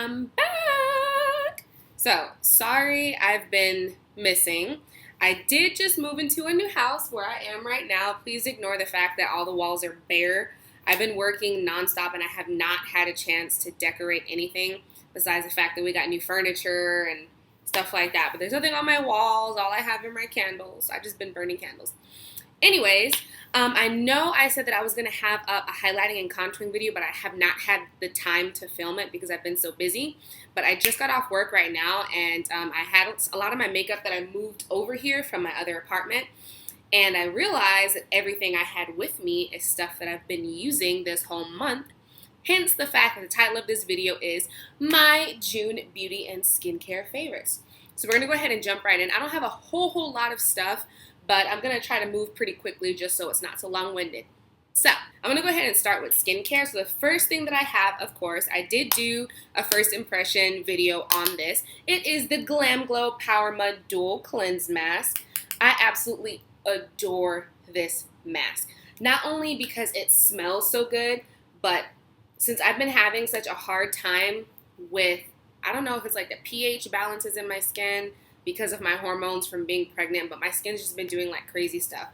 I'm back. So, sorry I've been missing. I did just move into a new house where I am right now. Please ignore the fact that all the walls are bare. I've been working nonstop and I have not had a chance to decorate anything besides the fact that we got new furniture and stuff like that. But there's nothing on my walls. All I have are my candles. I've just been burning candles. Anyways, I know I said that I was going to have up a highlighting and contouring video, but I have not had the time to film it because I've been so busy. But I just got off work right now, and I had a lot of my makeup that I moved over here from my other apartment. And I realized that everything I had with me is stuff that I've been using this whole month. Hence the fact that the title of this video is my June beauty and skincare favorites. So we're going to go ahead and jump right in. I don't have a whole lot of stuff, but I'm going to try to move pretty quickly just so it's not so long-winded. So, I'm going to go ahead and start with skincare. So the first thing that I have, of course, I did do a first impression video on this. It is the Glam Glow Powermud Dual Cleanse Mask. I absolutely adore this mask. Not only because it smells so good, but since I've been having such a hard time with, I don't know if it's like the pH balances in my skin, because of my hormones from being pregnant, but my skin's just been doing like crazy stuff.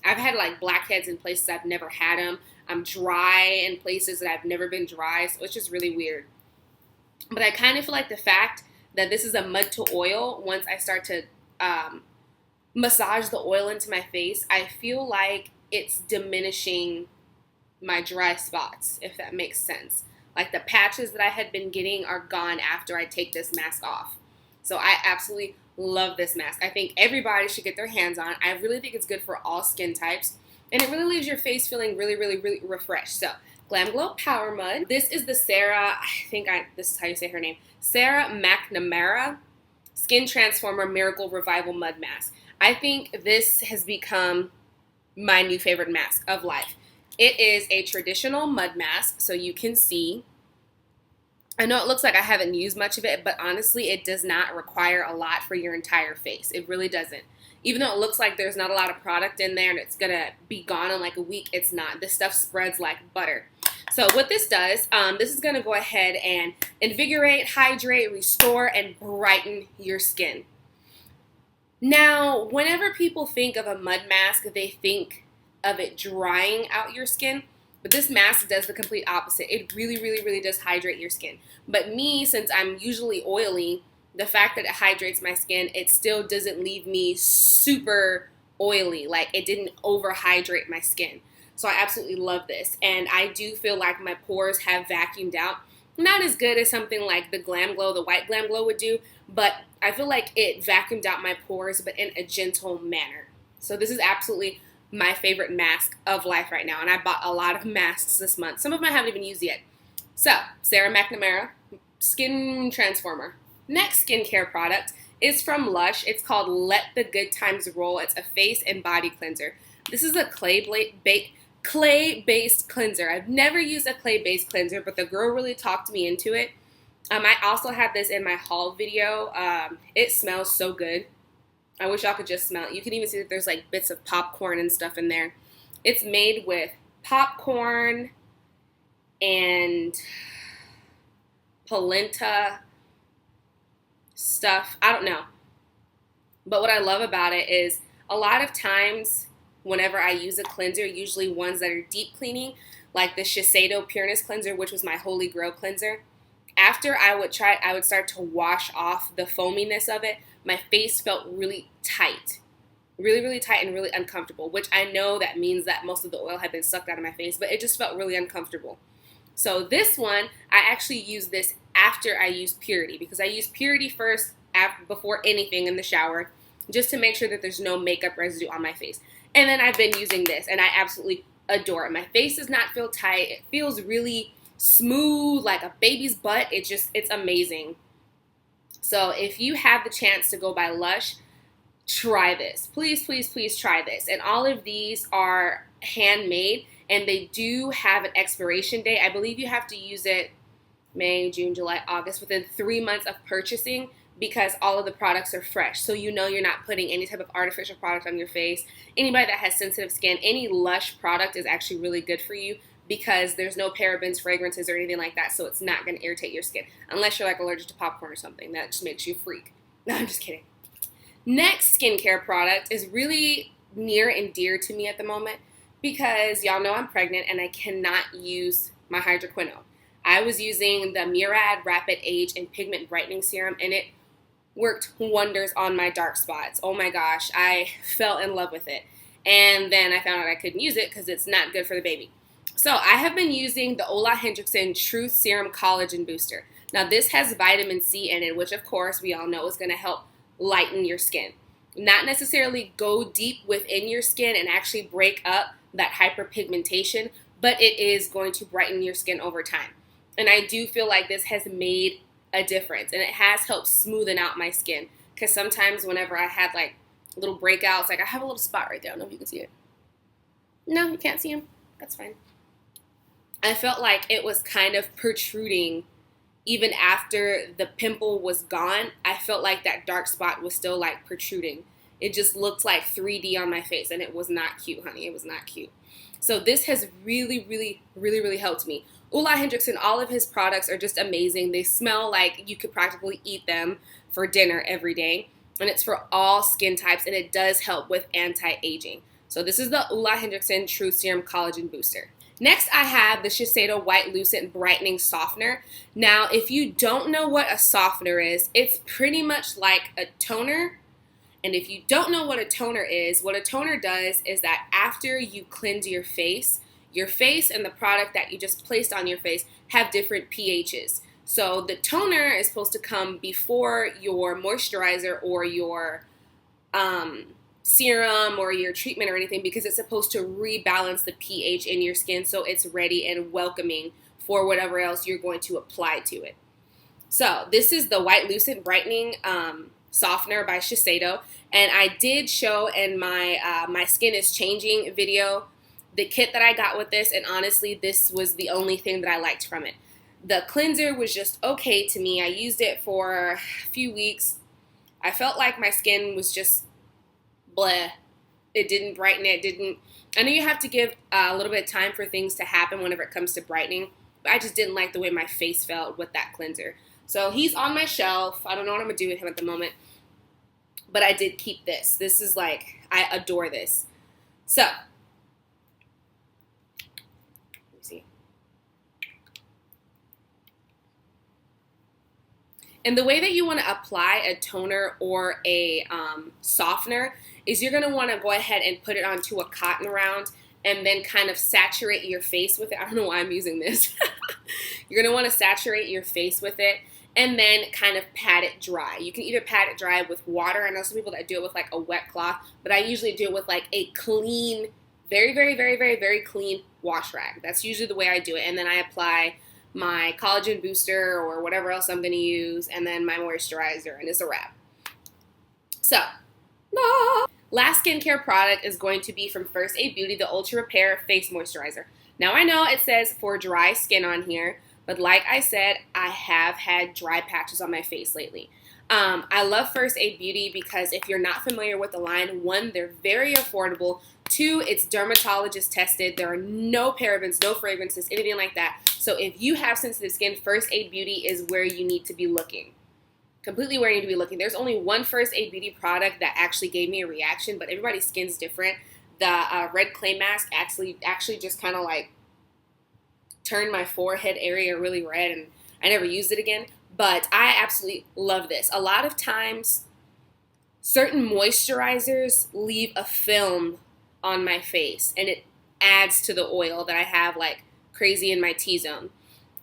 I've had like blackheads in places I've never had them. I'm dry in places that I've never been dry, so it's just really weird. But I kind of feel like the fact that this is a mud to oil, once I start to massage the oil into my face, I feel like it's diminishing my dry spots, if that makes sense. Like the patches that I had been getting are gone after I take this mask off. So I absolutely love this mask. I think everybody should get their hands on it. I really think it's good for all skin types. And it really leaves your face feeling really refreshed. So, Glam Glow Powermud. This is the Sarah, this is how you say her name, Sarah Mcnamara Skin Transformer Miracle Revival Mud Mask. I think this has become my new favorite mask of life. It is a traditional mud mask, so you can see. I know it looks like I haven't used much of it, but honestly, it does not require a lot for your entire face. It really doesn't. Even though it looks like there's not a lot of product in there and it's going to be gone in like a week, it's not. This stuff spreads like butter. So what this does, this is going to go ahead and invigorate, hydrate, restore, and brighten your skin. Now, whenever people think of a mud mask, they think of it drying out your skin. But this mask does the complete opposite. It really does hydrate your skin. But me, since I'm usually oily, the fact that it hydrates my skin, it still doesn't leave me super oily. Like, it didn't overhydrate my skin. So I absolutely love this. And I do feel like my pores have vacuumed out. Not as good as something like the Glam Glow, the white Glam Glow would do, but I feel like it vacuumed out my pores, but in a gentle manner. So this is absolutely my favorite mask of life right now, and I bought a lot of masks this month. Some of them I haven't even used yet. So, Sarah Mcnamara Skin Transformer. Next skincare product is from Lush. It's called Let the Good Times Roll. It's a face and body cleanser. This is a clay-based cleanser. I've never used a clay-based cleanser, but the girl really talked me into it. I also had this in my haul video. It smells so good. I wish y'all could just smell it. You can even see that there's like bits of popcorn and stuff in there. It's made with popcorn and polenta stuff. I don't know. But what I love about it is a lot of times whenever I use a cleanser, usually ones that are deep cleaning, like the Shiseido Pureness Cleanser, which was my Holy Grail cleanser. After I would start to wash off the foaminess of it, my face felt really tight. Really tight and really uncomfortable, which I know that means that most of the oil had been sucked out of my face, but it just felt really uncomfortable. So this one, I actually used this after I used Purity, because I used Purity first before anything in the shower, just to make sure that there's no makeup residue on my face. And then I've been using this, and I absolutely adore it. My face does not feel tight. It feels really smooth, like a baby's butt. It's amazing. So if you have the chance to go by Lush, try this. Please try this. And all of these are handmade, and they do have an expiration date. I believe you have to use it May, June, July, August, within 3 months of purchasing, because all of the products are fresh. So you know you're not putting any type of artificial product on your face. Anybody that has sensitive skin, any Lush product is actually really good for you. because there's no parabens, fragrances, or anything like that, so it's not going to irritate your skin. Unless you're like allergic to popcorn or something. That just makes you freak. No, I'm just kidding. Next skincare product is really near and dear to me at the moment because y'all know I'm pregnant and I cannot use my hydroquinone. I was using the Murad Rapid Age and Pigment Brightening Serum, and it worked wonders on my dark spots. Oh my gosh, I fell in love with it. And then I found out I couldn't use it because it's not good for the baby. So I have been using the Ole Henriksen Truth Serum Collagen Booster. Now this has vitamin C in it, which of course we all know is going to help lighten your skin. Not necessarily go deep within your skin and actually break up that hyperpigmentation, but it is going to brighten your skin over time. And I do feel like this has made a difference, and it has helped smoothen out my skin, because sometimes whenever I had like little breakouts, like I have a little spot right there. I don't know if you can see it. No, you can't see them. That's fine. I felt like it was kind of protruding even after the pimple was gone. I felt like that dark spot was still like protruding. It just looked like 3D on my face, and it was not cute, honey. It was not cute. So this has really helped me. Ole Henriksen, all of his products are just amazing. They smell like you could practically eat them for dinner every day. And it's for all skin types, and it does help with anti-aging. So this is the Ole Henriksen True Serum Collagen Booster. Next, I have the Shiseido White Lucent Brightening Softener. Now, if you don't know what a softener is, it's pretty much like a toner. And if you don't know what a toner is, what a toner does is that after you cleanse your face and the product that you just placed on your face have different pHs. So the toner is supposed to come before your moisturizer or your serum or your treatment or anything, because it's supposed to rebalance the pH in your skin so it's ready and welcoming for whatever else you're going to apply to it. So this is the White Lucent Brightening Softener by Shiseido, and I did show in my my skin is changing video the kit that I got with this, and honestly this was the only thing that I liked from it. The cleanser was just okay to me. I used it for a few weeks. I felt like my skin was just bleh. It didn't brighten it. I know you have to give a little bit of time for things to happen whenever it comes to brightening, but I just didn't like the way my face felt with that cleanser. So he's on my shelf. I don't know what I'm going to do with him at the moment, but I did keep this. This is like, I adore this. So, let me see. And the way that you want to apply a toner or a softener is you're going to want to go ahead and put it onto a cotton round and then kind of saturate your face with it. I don't know why I'm using this. You're going to want to saturate your face with it and then kind of pat it dry. You can either pat it dry with water. I know some people that do it with like a wet cloth, but I usually do it with like a clean, very clean wash rag. That's usually the way I do it. And then I apply my collagen booster or whatever else I'm going to use, and then my moisturizer, and it's a wrap. So, last skincare product is going to be from First Aid Beauty, the Ultra Repair Face Moisturizer. Now, I know it says for dry skin on here, but like I said, I have had dry patches on my face lately. I love First Aid Beauty because if you're not familiar with the line, one, they're very affordable. Two, it's dermatologist tested. There are no parabens, no fragrances, anything like that. So if you have sensitive skin, First Aid Beauty is where you need to be looking. Completely where you need to be looking. There's only one First Aid Beauty product that actually gave me a reaction, but everybody's skin's different. The red clay mask actually just kind of like turned my forehead area really red, and I never used it again. But I absolutely love this. A lot of times, certain moisturizers leave a film on my face, and it adds to the oil that I have like crazy in my T-zone.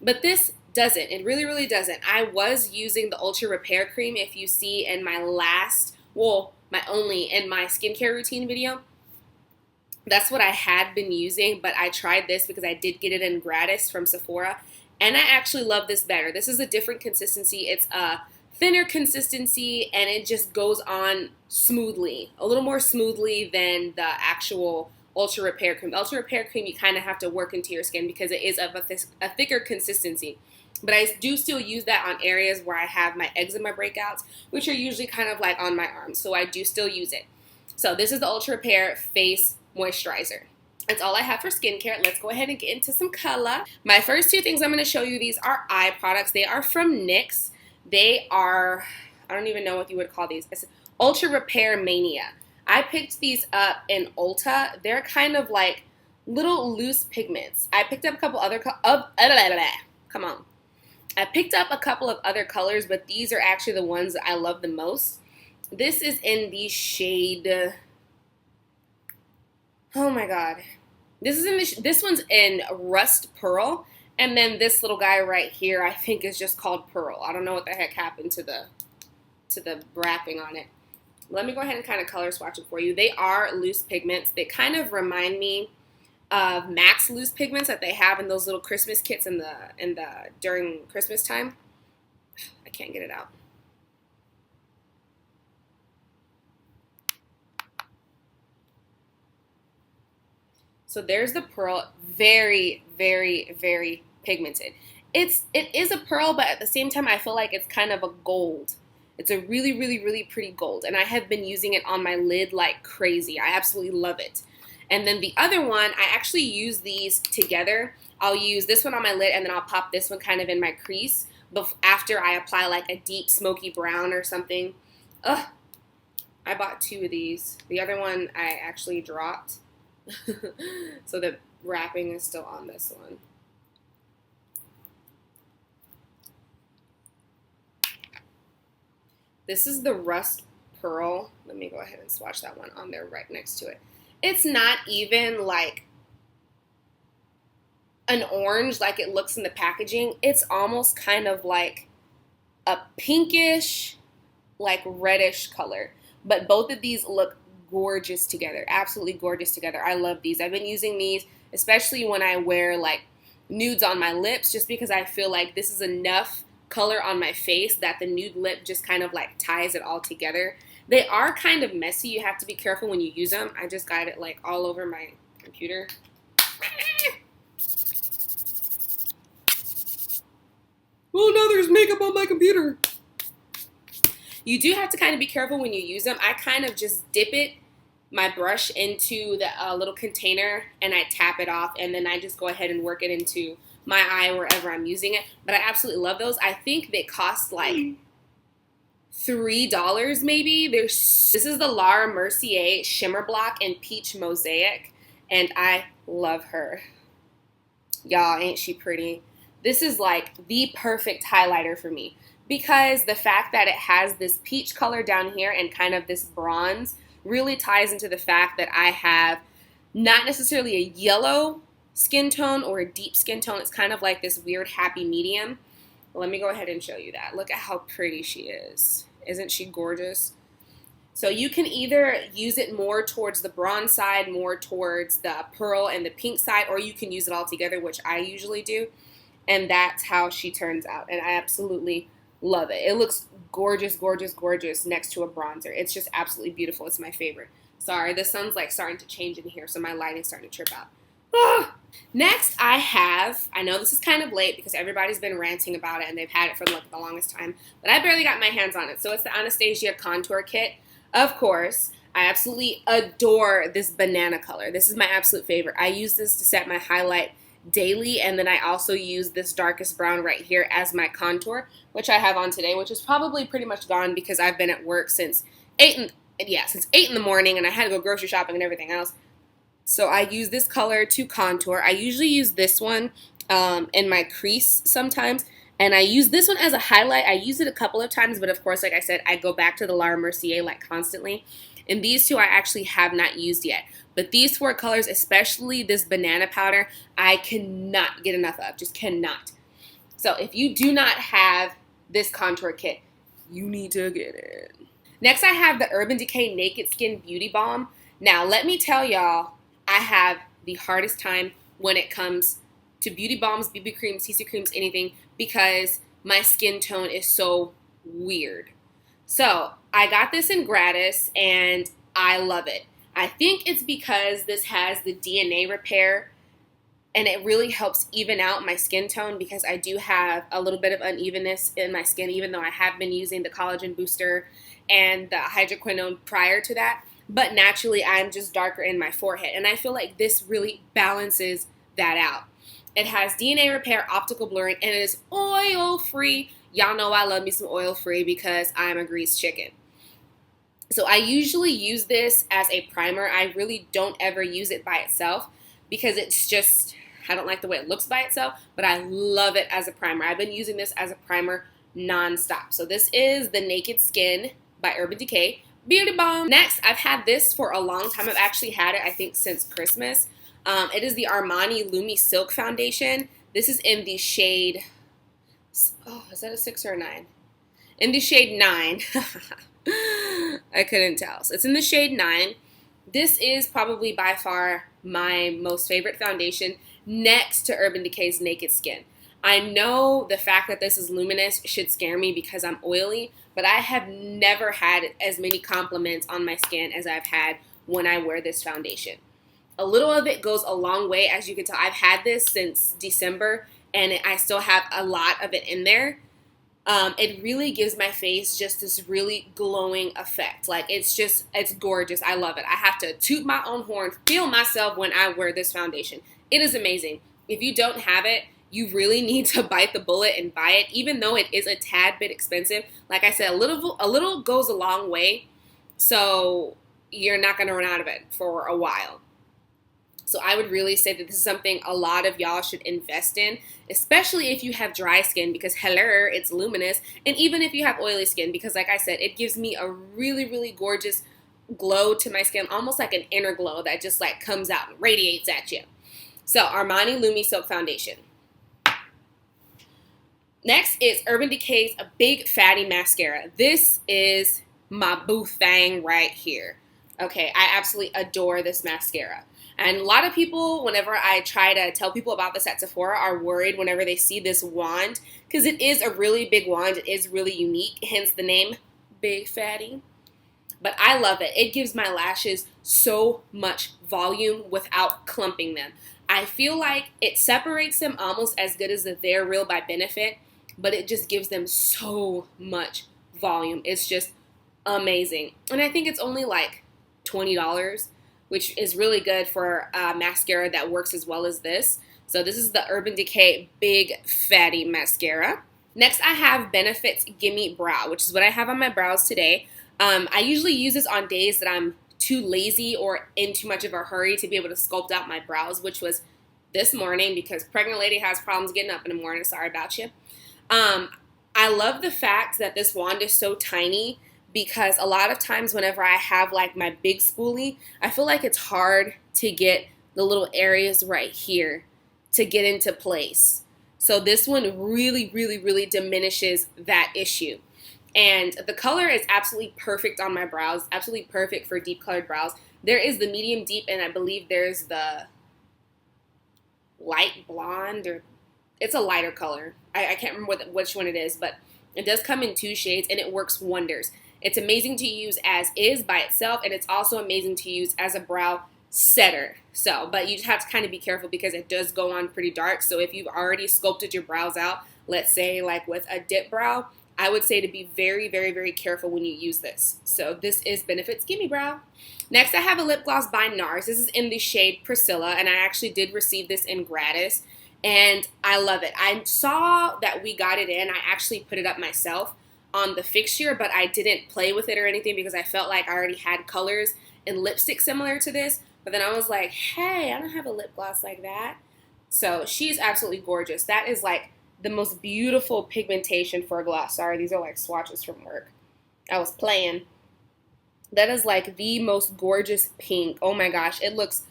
But this doesn't. It really doesn't. I was using the Ultra Repair Cream, if you see in my in my skincare routine video. That's what I had been using, but I tried this because I did get it in gratis from Sephora, and I actually love this better. This is a different consistency. It's a thinner consistency, and it just goes on smoothly, a little more smoothly than the actual Ultra Repair Cream. The Ultra Repair Cream, you kind of have to work into your skin because it is of a thicker consistency. But I do still use that on areas where I have my eczema breakouts, which are usually kind of like on my arms. So I do still use it. So this is the Ultra Repair Face Moisturizer. That's all I have for skincare. Let's go ahead and get into some color. My first two things I'm going to show you, these are eye products. They are from NYX. They are, I don't even know what you would call these. It's Ultra Repair Mania. I picked these up in Ulta. They're kind of like little loose pigments. I picked up a couple other, come on. I picked up a couple of other colors, but these are actually the ones that I love the most. This is in the shade, oh my god. This one's in Rust Pearl, and then this little guy right here I think is just called Pearl. I don't know what the heck happened to the wrapping on it. Let me go ahead and kind of color swatch it for you. They are loose pigments. They kind of remind me of Max loose pigments that they have in those little Christmas kits during Christmas time. I can't get it out. So there's the pearl. Very, very, very pigmented. It is a pearl, but at the same time I feel like it's kind of a gold. It's a really, really, really pretty gold, and I have been using it on my lid like crazy. I absolutely love it. And then the other one, I actually use these together. I'll use this one on my lid, and then I'll pop this one kind of in my crease after I apply like a deep smoky brown or something. Ugh, I bought two of these. The other one I actually dropped. So the wrapping is still on this one. This is the Rust Pearl. Let me go ahead and swatch that one on there right next to it. It's not even like an orange like it looks in the packaging. It's almost kind of like a pinkish, like reddish color. But both of these look gorgeous together. Absolutely gorgeous together. I love these. I've been using these especially when I wear like nudes on my lips, just because I feel like this is enough color on my face that the nude lip just kind of like ties it all together. They are kind of messy. You have to be careful when you use them. I just got it like all over my computer. Oh no, there's makeup on my computer. You do have to kind of be careful when you use them. I kind of just dip my brush into the little container and I tap it off, and then I just go ahead and work it into my eye wherever I'm using it. But I absolutely love those. I think they cost like $3 maybe. This is the Laura Mercier Shimmer Block in Peach Mosaic, and I love her. Y'all, ain't she pretty? This is like the perfect highlighter for me, because the fact that it has this peach color down here and kind of this bronze really ties into the fact that I have not necessarily a yellow skin tone or a deep skin tone. It's kind of like this weird happy medium. Let me go ahead and show you that. Look at how pretty she is. Isn't she gorgeous? So you can either use it more towards the bronze side, more towards the pearl and the pink side, or you can use it all together, which I usually do. And that's how she turns out. And I absolutely love it. It looks gorgeous, gorgeous, gorgeous next to a bronzer. It's just absolutely beautiful. It's my favorite. Sorry, the sun's like starting to change in here, so my lighting's starting to trip out. Ah! Next, I know this is kind of late because everybody's been ranting about it and they've had it for like the longest time, but I barely got my hands on it. So it's the Anastasia Contour Kit. Of course, I absolutely adore this banana color. This is my absolute favorite. I use this to set my highlight daily, and then I also use this darkest brown right here as my contour, which I have on today, which is probably pretty much gone because I've been at work since 8 in the morning, and I had to go grocery shopping and everything else. So I use this color to contour. I usually use this one in my crease sometimes, and I use this one as a highlight. I use it a couple of times, but of course, like I said, I go back to the Laura Mercier like constantly. And these two I actually have not used yet. But these four colors, especially this banana powder, I cannot get enough of. Just cannot. So if you do not have this contour kit, you need to get it. Next, I have the Urban Decay Naked Skin Beauty Balm. Now, let me tell y'all, I have the hardest time when it comes to beauty balms, BB creams, CC creams, anything, because my skin tone is so weird. So I got this in gratis, and I love it. I think it's because this has the DNA repair, and it really helps even out my skin tone because I do have a little bit of unevenness in my skin, even though I have been using the collagen booster and the hydroquinone prior to that. but naturally I'm just darker in my forehead. And I feel like this really balances that out. It has DNA repair, optical blurring, and it is oil free. Y'all know I love me some oil free because I'm a greased chicken. So I usually use this as a primer. I really don't ever use it by itself because it's just, I don't like the way it looks by itself, but I love it as a primer. I've been using this as a primer nonstop. So this is the Naked Skin by Urban Decay Beauty Balm. Next, I've had this for a long time. I've actually had it, I think, since Christmas. It is the Armani Lumi Silk Foundation. This is in the shade, oh, is that a 6 or a 9? In the shade 9. I couldn't tell. So it's in the shade 9. This is probably by far my most favorite foundation next to Urban Decay's Naked Skin. I know the fact that this is luminous should scare me because I'm oily, but I have never had as many compliments on my skin as I've had when I wear this foundation. A little of it goes a long way. As you can tell, I've had this since December and I still have a lot of it in there. It really gives my face just this really glowing effect. Like, it's gorgeous. I love it. I have to toot my own horn, feel myself when I wear this foundation. It is amazing. If you don't have it, you really need to bite the bullet and buy it, even though it is a tad bit expensive. Like I said, a little goes a long way, so you're not going to run out of it for a while. So I would really say that this is something a lot of y'all should invest in, especially if you have dry skin because, hello, it's luminous. And even if you have oily skin because, like I said, it gives me a really, really gorgeous glow to my skin, almost like an inner glow that just like comes out and radiates at you. So Armani Lumi Silk Foundation. Next is Urban Decay's Big Fatty Mascara. This is my boo thing right here. Okay, I absolutely adore this mascara. And a lot of people, whenever I try to tell people about this at Sephora, are worried whenever they see this wand because it is a really big wand. It is really unique, hence the name Big Fatty. But I love it. It gives my lashes so much volume without clumping them. I feel like it separates them almost as good as the They're Real by Benefit, but it just gives them so much volume. It's just amazing. And I think it's only like $20. Which is really good for a mascara that works as well as this. So this is the Urban Decay Big Fatty Mascara. Next, I have Benefit's Gimmie Brow, which is what I have on my brows today. I usually use this on days that I'm too lazy or in too much of a hurry to be able to sculpt out my brows, which was this morning because pregnant lady has problems getting up in the morning. Sorry about you. I love the fact that this wand is so tiny because a lot of times whenever I have like my big spoolie, I feel like it's hard to get the little areas right here to get into place. So this one really, really, really diminishes that issue. And the color is absolutely perfect on my brows, absolutely perfect for deep colored brows. There is the medium deep and I believe there's the light blonde, or it's a lighter color. I can't remember which one it is, but it does come in 2 shades and it works wonders. It's amazing to use as is by itself, and it's also amazing to use as a brow setter. So, but you just have to kind of be careful because it does go on pretty dark. So if you've already sculpted your brows out, let's say like with a dip brow, I would say to be very, very, very careful when you use this. So this is Benefit's Gimmie Brow. Next, I have a lip gloss by Nars. This is in the shade Priscilla, and I actually did receive this in gratis, and I love it. I saw that we got it in. I actually put it up myself on the fixture, but I didn't play with it or anything because I felt like I already had colors and lipstick similar to this. But then I was like, hey, I don't have a lip gloss like that. So she's absolutely gorgeous. That is like the most beautiful pigmentation for a gloss. Sorry, these are like swatches from work. I was playing. That is like the most gorgeous pink. Oh my gosh, it looks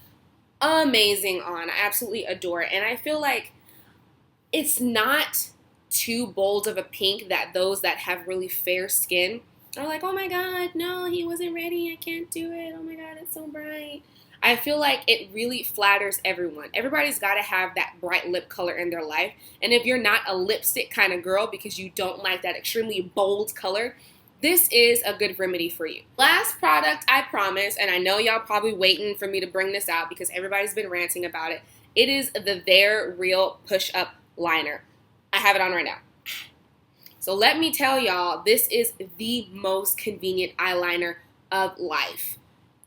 amazing on. I absolutely adore it. And I feel like it's not too bold of a pink that those that have really fair skin are like, oh my god, no, he wasn't ready, I can't do it, oh my god, it's so bright. I feel like it really flatters everyone. Everybody's got to have that bright lip color in their life, and if you're not a lipstick kind of girl because you don't like that extremely bold color, this is a good remedy for you. Last product, I promise, and I know y'all probably waiting for me to bring this out because everybody's been ranting about it. It is the They're Real Push-Up Liner. I have it on right now. So let me tell y'all, this is the most convenient eyeliner of life.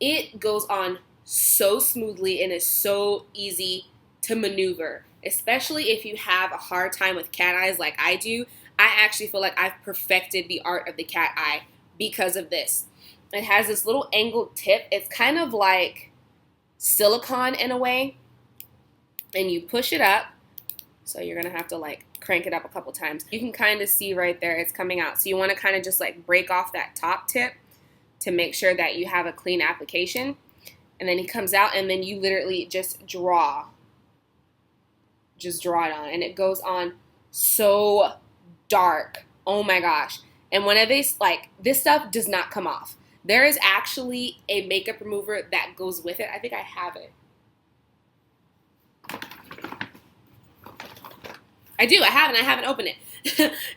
It goes on so smoothly and is so easy to maneuver, especially if you have a hard time with cat eyes like I do. I actually feel like I've perfected the art of the cat eye because of this. It has this little angled tip. It's kind of like silicone in a way, and you push it up. So you're gonna have to like crank it up a couple times. You can kind of see right there it's coming out. So you want to kind of just like break off that top tip to make sure that you have a clean application. And then he comes out, and then you literally just draw it on, and it goes on so dark. Oh my gosh. And when like, this stuff does not come off. There is actually a makeup remover that goes with it. I think I have it. I do. I haven't opened it.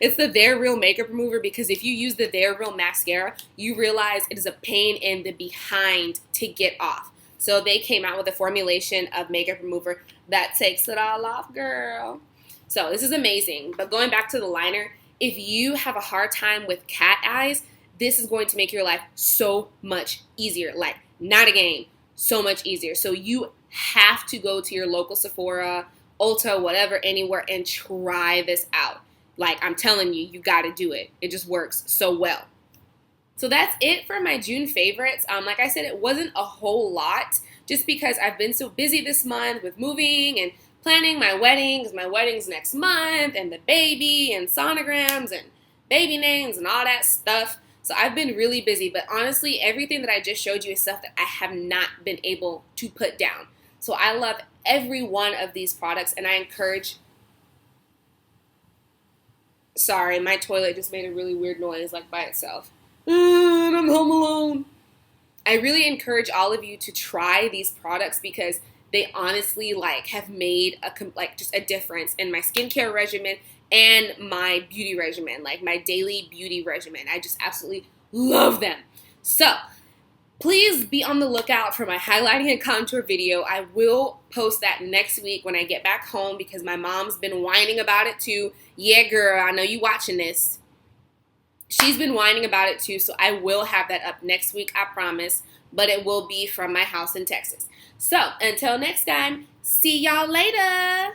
It's the They're Real makeup remover, because if you use the They're Real mascara, you realize it is a pain in the behind to get off. So they came out with a formulation of makeup remover that takes it all off, girl. So this is amazing. But going back to the liner, if you have a hard time with cat eyes, this is going to make your life so much easier. Like, not a game, so much easier. So you have to go to your local Sephora, Ulta, whatever, anywhere, and try this out. Like, I'm telling you, you got to do it. It just works so well. So that's it for my June favorites. Like I said, it wasn't a whole lot, just because I've been so busy this month with moving and planning my weddings. My wedding's next month, and the baby, and sonograms, and baby names, and all that stuff. So I've been really busy, but honestly, everything that I just showed you is stuff that I have not been able to put down. So I love every one of these products, and I encourage... Sorry, my toilet just made a really weird noise, like, by itself. And I'm home alone. I really encourage all of you to try these products, because they honestly, like, have made just a difference in my skincare regimen and my beauty regimen, like my daily beauty regimen. I just absolutely love them. So please be on the lookout for my highlighting and contour video. I will post that next week when I get back home, because my mom's been whining about it too. Yeah, girl, I know you watching this. She's been whining about it too, so I will have that up next week, I promise. But it will be from my house in Texas. So until next time, see y'all later.